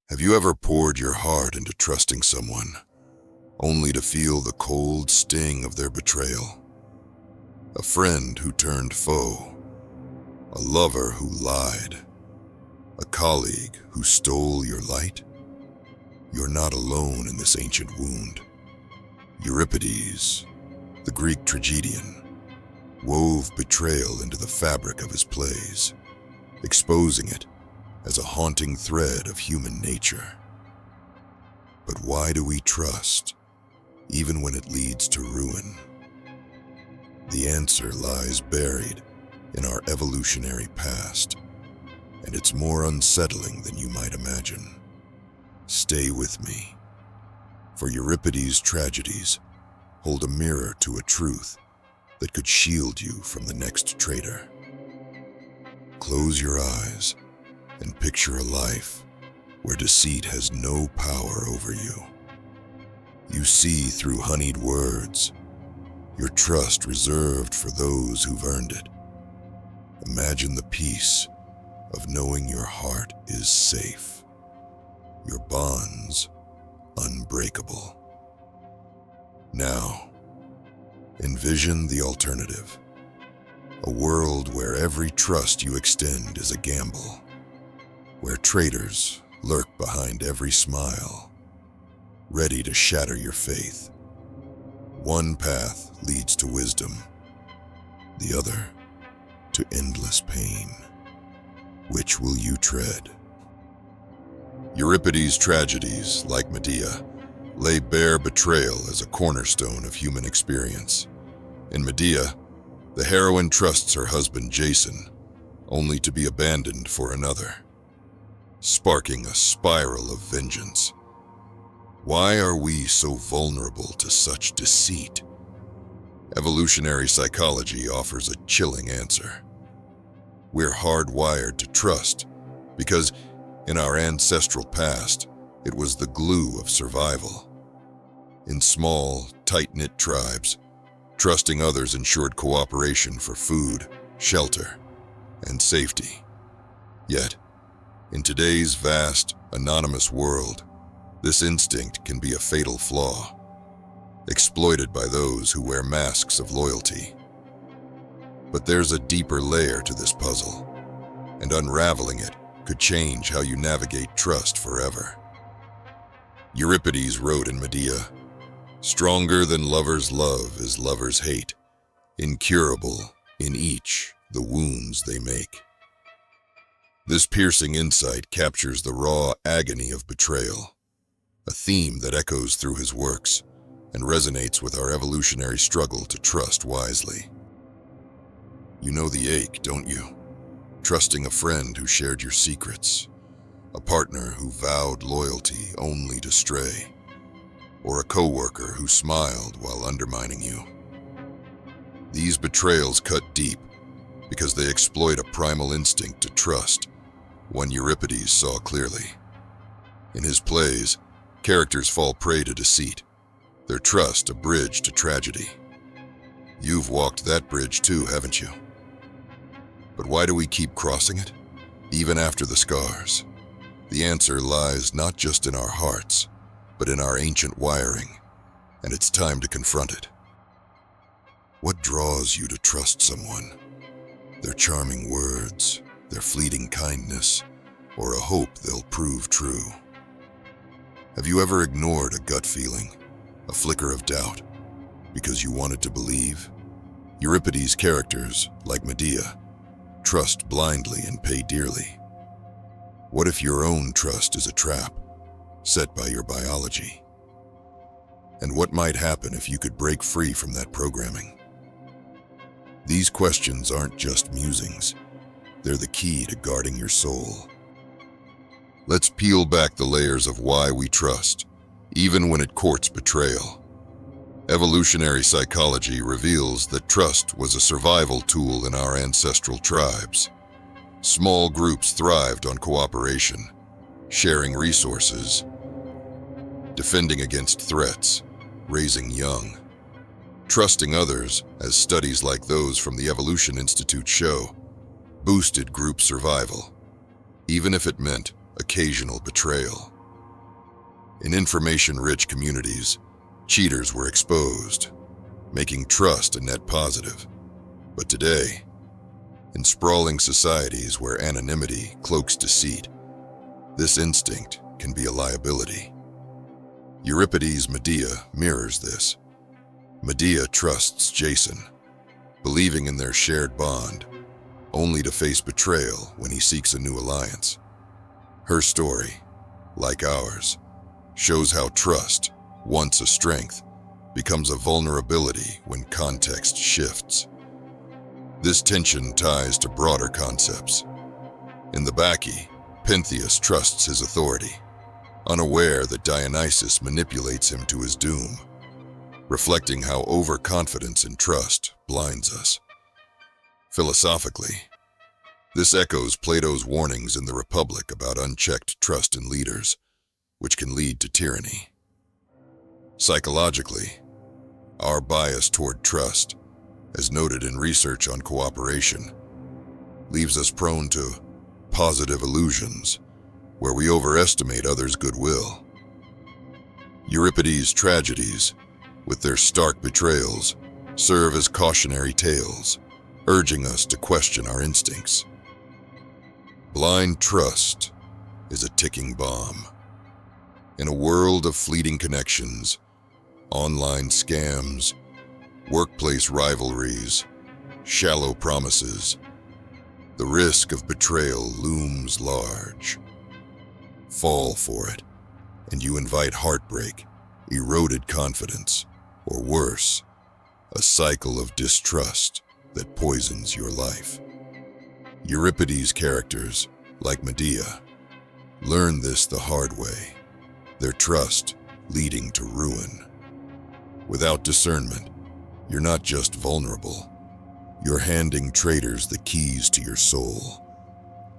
Have you ever poured your heart into trusting someone, only to feel the cold sting of their betrayal? A friend who turned foe, a lover who lied, a colleague who stole your light? You're not alone in this ancient wound. Euripides, the Greek tragedian, wove betrayal into the fabric of his plays, exposing it as a haunting thread of human nature. But why do we trust, even when it leads to ruin? The answer lies buried in our evolutionary past, and it's more unsettling than you might imagine. Stay with me, for Euripides' tragedies hold a mirror to a truth that could shield you from the next traitor. Close your eyes and picture a life where deceit has no power over you. You see through honeyed words, your trust reserved for those who've earned it. Imagine the peace of knowing your heart is safe, your bonds unbreakable. Now, envision the alternative, a world where every trust you extend is a gamble, where traitors lurk behind every smile, ready to shatter your faith. One path leads to wisdom, the other to endless pain. Which will you tread? Euripides' tragedies, like Medea, lay bare betrayal as a cornerstone of human experience. In Medea, the heroine trusts her husband Jason, only to be abandoned for another, sparking a spiral of vengeance. Why are we so vulnerable to such deceit? Evolutionary psychology offers a chilling answer. We're hardwired to trust because, in our ancestral past, it was the glue of survival. In small, tight-knit tribes, trusting others ensured cooperation for food, shelter, and safety. Yet, in today's vast, anonymous world, this instinct can be a fatal flaw, exploited by those who wear masks of loyalty. But there's a deeper layer to this puzzle, and unraveling it could change how you navigate trust forever. Euripides wrote in Medea, "Stronger than lovers' love is lovers' hate, incurable in each the wounds they make." This piercing insight captures the raw agony of betrayal, a theme that echoes through his works and resonates with our evolutionary struggle to trust wisely. You know the ache, don't you? Trusting a friend who shared your secrets, a partner who vowed loyalty only to stray, or a coworker who smiled while undermining you. These betrayals cut deep because they exploit a primal instinct to trust, one Euripides saw clearly. In his plays, characters fall prey to deceit, their trust a bridge to tragedy. You've walked that bridge too, haven't you? But why do we keep crossing it, even after the scars? The answer lies not just in our hearts, but in our ancient wiring, and it's time to confront it. What draws you to trust someone? Their charming words, their fleeting kindness, or a hope they'll prove true? Have you ever ignored a gut feeling, a flicker of doubt, because you wanted to believe? Euripides' characters, like Medea, trust blindly and pay dearly. What if your own trust is a trap, set by your biology? And what might happen if you could break free from that programming? These questions aren't just musings. They're the key to guarding your soul. Let's peel back the layers of why we trust, even when it courts betrayal. Evolutionary psychology reveals that trust was a survival tool in our ancestral tribes. Small groups thrived on cooperation, sharing resources, defending against threats, raising young. Trusting others, as studies like those from the Evolution Institute show, boosted group survival, even if it meant occasional betrayal. In information-rich communities, cheaters were exposed, making trust a net positive. But today, in sprawling societies where anonymity cloaks deceit, this instinct can be a liability. Euripides' Medea mirrors this. Medea trusts Jason, believing in their shared bond, only to face betrayal when he seeks a new alliance. Her story, like ours, shows how trust, once a strength, becomes a vulnerability when context shifts. This tension ties to broader concepts. In the Bacchae, Pentheus trusts his authority, unaware that Dionysus manipulates him to his doom, reflecting how overconfidence in trust blinds us. Philosophically, this echoes Plato's warnings in the Republic about unchecked trust in leaders, which can lead to tyranny. Psychologically, our bias toward trust, as noted in research on cooperation, leaves us prone to positive illusions, where we overestimate others' goodwill. Euripides' tragedies, with their stark betrayals, serve as cautionary tales, urging us to question our instincts. Blind trust is a ticking bomb. In a world of fleeting connections, online scams, workplace rivalries, shallow promises, the risk of betrayal looms large. Fall for it, and you invite heartbreak, eroded confidence, or worse, a cycle of distrust that poisons your life. Euripides' characters, like Medea, learn this the hard way, their trust leading to ruin. Without discernment, you're not just vulnerable, you're handing traitors the keys to your soul.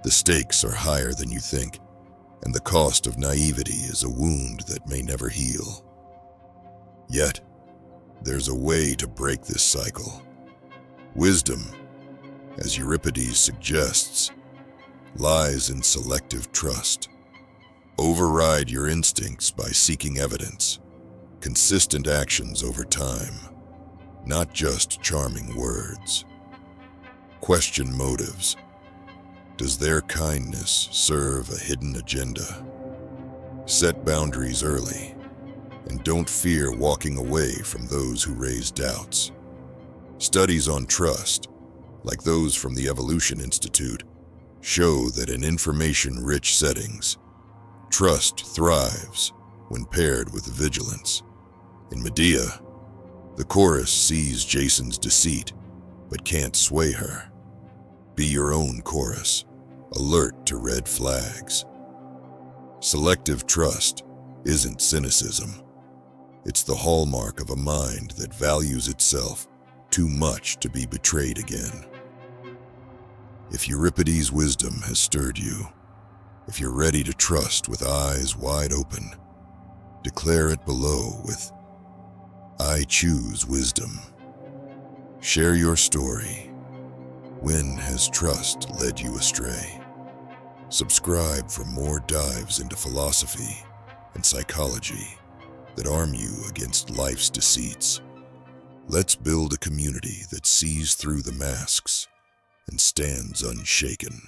The stakes are higher than you think, and the cost of naivety is a wound that may never heal. Yet, there's a way to break this cycle. Wisdom, as Euripides suggests, lies in selective trust. Override your instincts by seeking evidence, consistent actions over time, not just charming words. Question motives. Does their kindness serve a hidden agenda? Set boundaries early, and don't fear walking away from those who raise doubts. Studies on trust, like those from the Evolution Institute, show that in information-rich settings, trust thrives when paired with vigilance. In Medea, the chorus sees Jason's deceit, but can't sway her. Be your own chorus, alert to red flags. Selective trust isn't cynicism. It's the hallmark of a mind that values itself too much to be betrayed again. If Euripides' wisdom has stirred you, if you're ready to trust with eyes wide open, declare it below with, "I choose wisdom." Share your story. When has trust led you astray? Subscribe for more dives into philosophy and psychology that arm you against life's deceits. Let's build a community that sees through the masks and stands unshaken.